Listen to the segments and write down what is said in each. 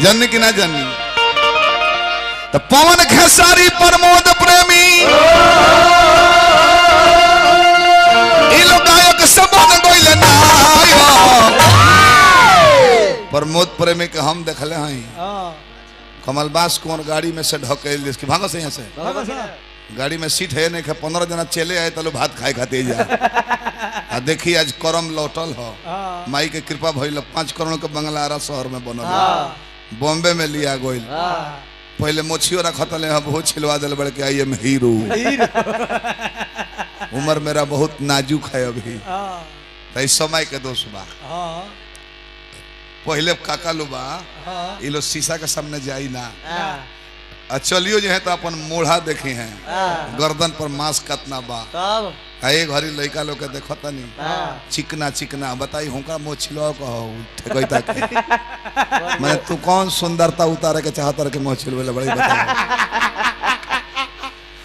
जन की ना जनी तो पवन खेसारी प्रमोद प्रेमी गायक सबन गोइल प्रमोद प्रेमी के हम देखले हैं कमलबास कुंवर गाड़ी में से ढकेल जिसकी भागो से यहाँ से गाड़ी में सीट है नहीं 15 जना चले आए तलो भात खाए खाते जा देखी आज करम लौटल हो माई के कृपा भइल 5 करोड़ के बंगला आरा शहर में बनल बॉम्बे में लिया गोइल पहले मोछियो रखतले हम बहुत छिलवा दिल बड़ के आई एम हीरो उम्र मेरा बहुत नाजुक है अभी तो इस समय के दोस्त बा पहले काका लो बा ये लो शीशा के सामने जाई ना चलियो जो है तो अपन मोढ़ा देखे हैं गर्दन पर मांस कतना बा आए घरी लड़का लोग के देखो तनी चिकना चिकना बताई हुनका मुँह छिलवा ठेकता के मैं तू कौन सुंदरता उतारे के चाहता रहे मुँह छिलवे बड़ी बता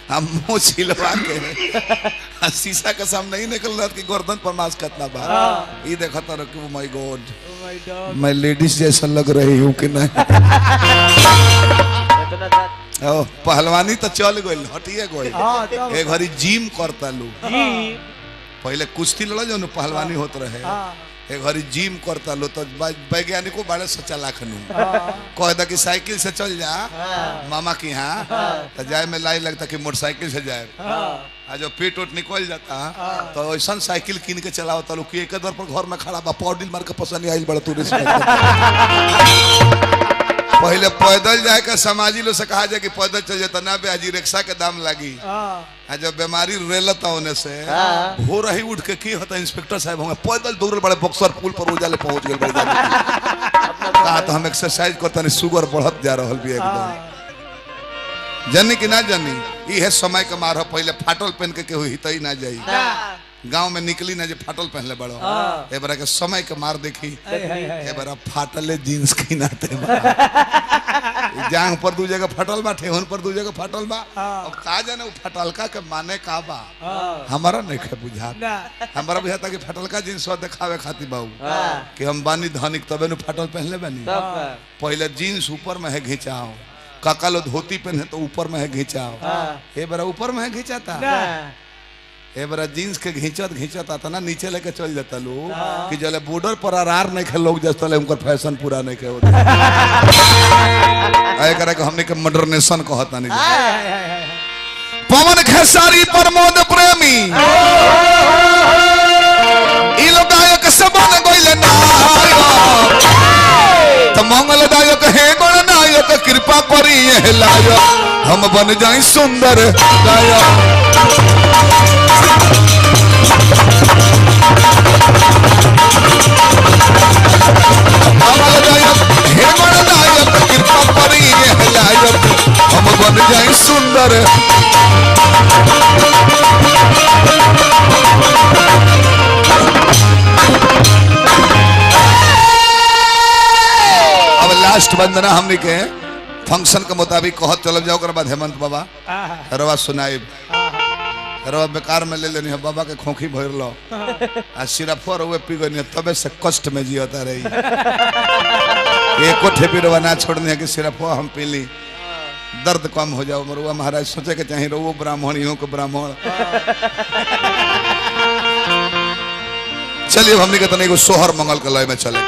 हम मुँह छिलवा के शीशा के सामने ही निकल रहा कि गर्दन पर मांस कतना बा ये देखता रहे कि माय गॉड मैं लेडीज जैसा लग रही हूँ कि नहीं पहलवानी तो चल गई हटिए गई एक घड़ी जिम करता लू पहले कुश्ती लड़ा जो पहलवानी होत रहे एक घड़ी जिम करता लो तो वैज्ञानिकों बड़े सोचा लाखनू कह दा कि साइकिल से चल जा मामा की यहाँ तो जाए में लाई लगता कि मोटरसाइकिल से जाए आज जो पेट उट निकल जाता तो ऐसा साइकिल कीन के चलाओ तलो कि एक दर पर घर में खड़ा बा पौडिल मार के पसंद आई बड़ा तू पहले पैदल जाए का समाजी लोग से कहा जाए कि पैदल चल जाता ना बेजी रिक्शा के दाम लगी जब बीमारी रेलता होने से हो रही उठ के की होता इंस्पेक्टर साहब होंगे पैदल दौड़ बड़े बक्सर पुल पर उजाले पहुंच गए कहा तो हम एक्सरसाइज करता नहीं शुगर बढ़त जा रहा भी एकदम जनी कि ना जनी ये समय के मार पहले फाटल पहन के केहू हितई ना जाई गांव में निकली ना जो फाटल पहनले बड़ो ए बरा के समय के मार देखी ए बरा फाटले जींस की नाते जांग पर दू जगह फटल बा ठेहुन पर दू जगह फटल बा अब का जाने फटलका के माने का बा हमारा नहीं के बुझा हमारा बुझाता कि फटलका जींस दिखावे खातिर बाबू कि हम बानी धनिक तबे न फटल पहनले बानी पहले जींस ऊपर में है घिंचाओ काका लो धोती पहने तो ऊपर में है घिंचाओ ए बरा ऊपर में है घिंचाता ए बरा जींस के घिंचत घिंचत आता ना नीचे लेके चल जाता लोग कि जले बॉर्डर पर आरार नहीं खे लोग जस्ट उनका फैशन पूरा नहीं के होता आए करे कि हमने के मॉडर्नेशन कहता नहीं पवन खेसारी प्रमोद प्रेमी ई लोग गायक सबन गोइले ना तो मंगलदायक है गणनायक कृपा करी ये लायक हम बन जाए सुंदर गायक कृपा करी लायक हम बन जाए सुंदर अब लास्ट वंदना हमने के फंक्शन के मुताबिक कहत चल जाओ कर बाद हेमंत बाबा रवा सुनाइब रवा बेकार में ले लेनी है बाबा के खोखी भर लो आ सिरफर हुए पी गई तबे से कष्ट में जियता रही एको ठेपी रवा ना छोड़ने है कि सिरफो हम पी ली दर्द कम हो जाओ मरुआ महाराज सोचे के चाहिए रो ब्राह्मण इहो को ब्राह्मण चलिए हमने के तने को सोहर मंगल के लय में चले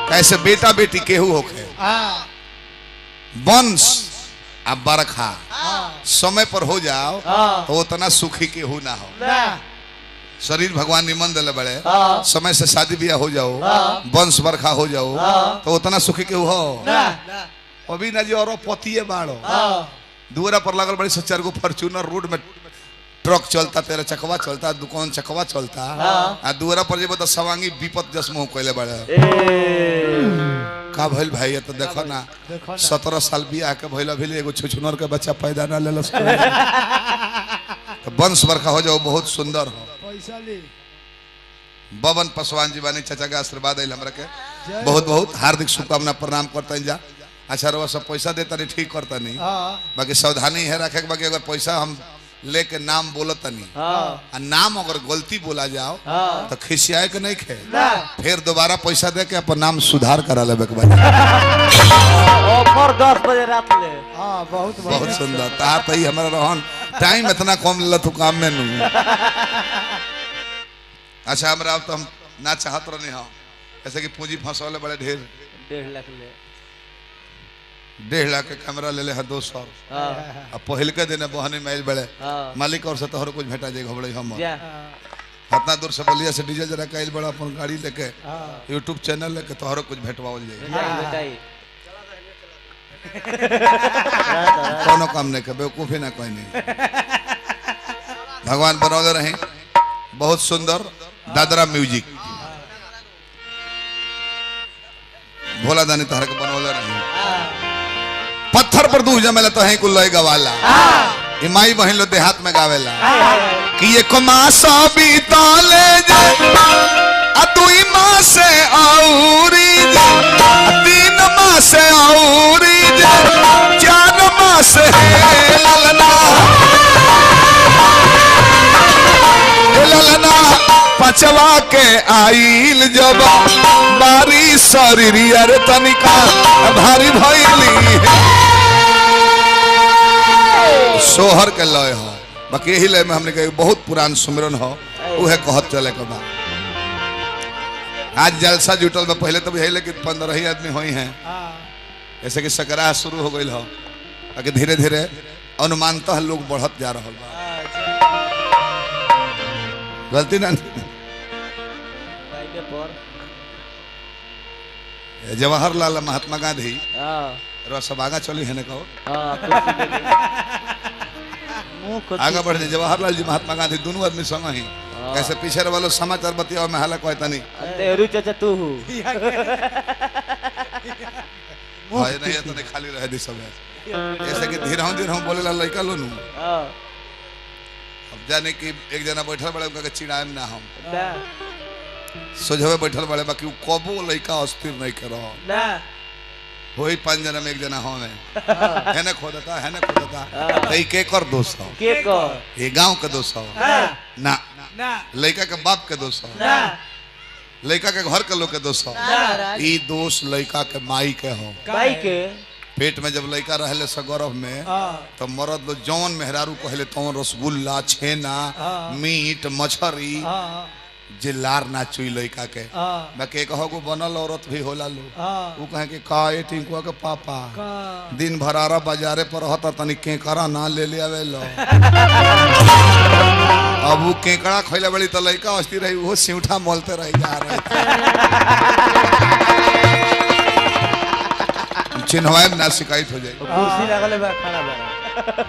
कैसे बेटा बेटी केहू होके वंश अब बरखा समय पर हो जाओ तो उतना सुखी केहू ना हो शरीर भगवान निमन दिले बड़े समय से शादी ब्याह हो जाओ वंश बरखा हो जाओ तो उतना सुखी केहू हो अभी ना जी और पतिए बाड़ो दूरा पर लगल बड़ी 4 गो फॉर्च्यूनर रोड में ट्रक चलता 13 चकवा चलता दुकान चकवा चलता आ दूरा पर जे बता सवांगी विपत जसमो कोइले बड़े का भइल भाई तो देखो ना 17 साल बियाह के भइल अभी एगो छुछुनर के बच्चा पैदा ना लेलस तो वंश बरखा हो जाओ बहुत सुंदर हो पैसा ले बबन पासवान जी बानी चाचा का आशीर्वाद है हमरा के बहुत बहुत हार्दिक शुभकामना प्रणाम करता जा अच्छा रवा सब पैसा देता नहीं ठीक करता नहीं बाकी सावधानी है रखे बाकी अगर पैसा हम लेके नाम बोलता नहीं नाम अगर गलती बोला जाओ तो खिसियाए के नहीं खे फिर दोबारा पैसा दे के अपन नाम सुधार करा ले। भोर 10 बजे रात ले। हाँ बहुत बहुत सुंदर ता तई हमारा रहन टाइम इतना कम ले तू काम में नु। अच्छा हमरा अब तो हम ना चाहत रहनी हां ऐसे कि पूंजी फंसौले बड़े ढेर 1.5 लाख ले 1.5 लाख के कैमरा ले ले है 200 अब पहल के दिन बहनी मैल बड़े मालिक और से तोहर कुछ भेटा जे घबड़े हम इतना दूर से बलिया से डीजल जरा कैल बड़ा अपन गाड़ी लेके यूट्यूब चैनल लेके तोहर कुछ भेटवाओल जाए कोनो काम नहीं कर बेवकूफी ना कोई नहीं भगवान बनौले रहे बहुत सुंदर दादरा म्यूजिक भोला दानी तहर के बनौले रहे पत्थर पर दूह जमेला तो है कुल लय गवाला माई बहन लो देहात में गावेला कि एक मास बीतले जे दुई मास औरी जे 3 मास औरी जे 4 मास ललना पचवा के आइल जब बारी शरीरिया रे तनिका भारी भइली सोहर के लय हो बाकी यही लय में हमने कहा बहुत पुरान सुमिरन हो उहे कहत चले के बा आज जलसा जुटल में पहले तो यही लेकिन 15 ही आदमी होई हैं ऐसे कि सकरा शुरू हो गई हो बाकी धीरे धीरे अनुमानतः लोग बढ़त जा रहा बा गलती ना जवाहरलाल महात्मा गांधी सब आगा चली है ना कहो आगे बढ़ जाए जवाहरलाल जी महात्मा गांधी दोनों आदमी संग ही कैसे पीछे वालों समाचार बतिया में हालत कहता नहीं नेहरू चाचा तू हाय नहीं तो नहीं खाली रह दी सब ऐसे कि धीरे बोले ला लड़का लो नु अब जाने कि एक जना बैठल बड़े उनका चिड़ाएम ना हम सोझवे बैठल बड़े बाकी कबो लड़का अस्थिर नहीं करो ना होई 5 जना में एक जना हो में है ना खोदता कई के कर दोष हो के कर ये गांव का दोष हो ना लड़का के बाप के दोष हो लड़का के घर के लोग के दोष हो ई दोष लड़का के माई के हो माई के पेट में जब लड़का रहले सगौरव में तो मरद लो जौन मेहरारू कहले तो रसगुल्ला छेना मीट मछरी जिलार ना चुई लड़का के बाकी कहो को बनल औरत भी होला लो वो कहे कि का ए टिंकुआ के पापा दिन भरारा बाजारे पर रहता तनी केकड़ा ना ले आवे लो अब वो केकड़ा खइले बड़ी तो लड़का अस्थिर रही वो सिउठा मोलते रह जा रहे चिन्हवाए ना शिकायत हो जाए कुर्सी लगले बा खड़ा बा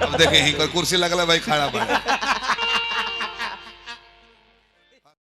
अब देखे ही कुर्सी लगले भाई खड़ा बा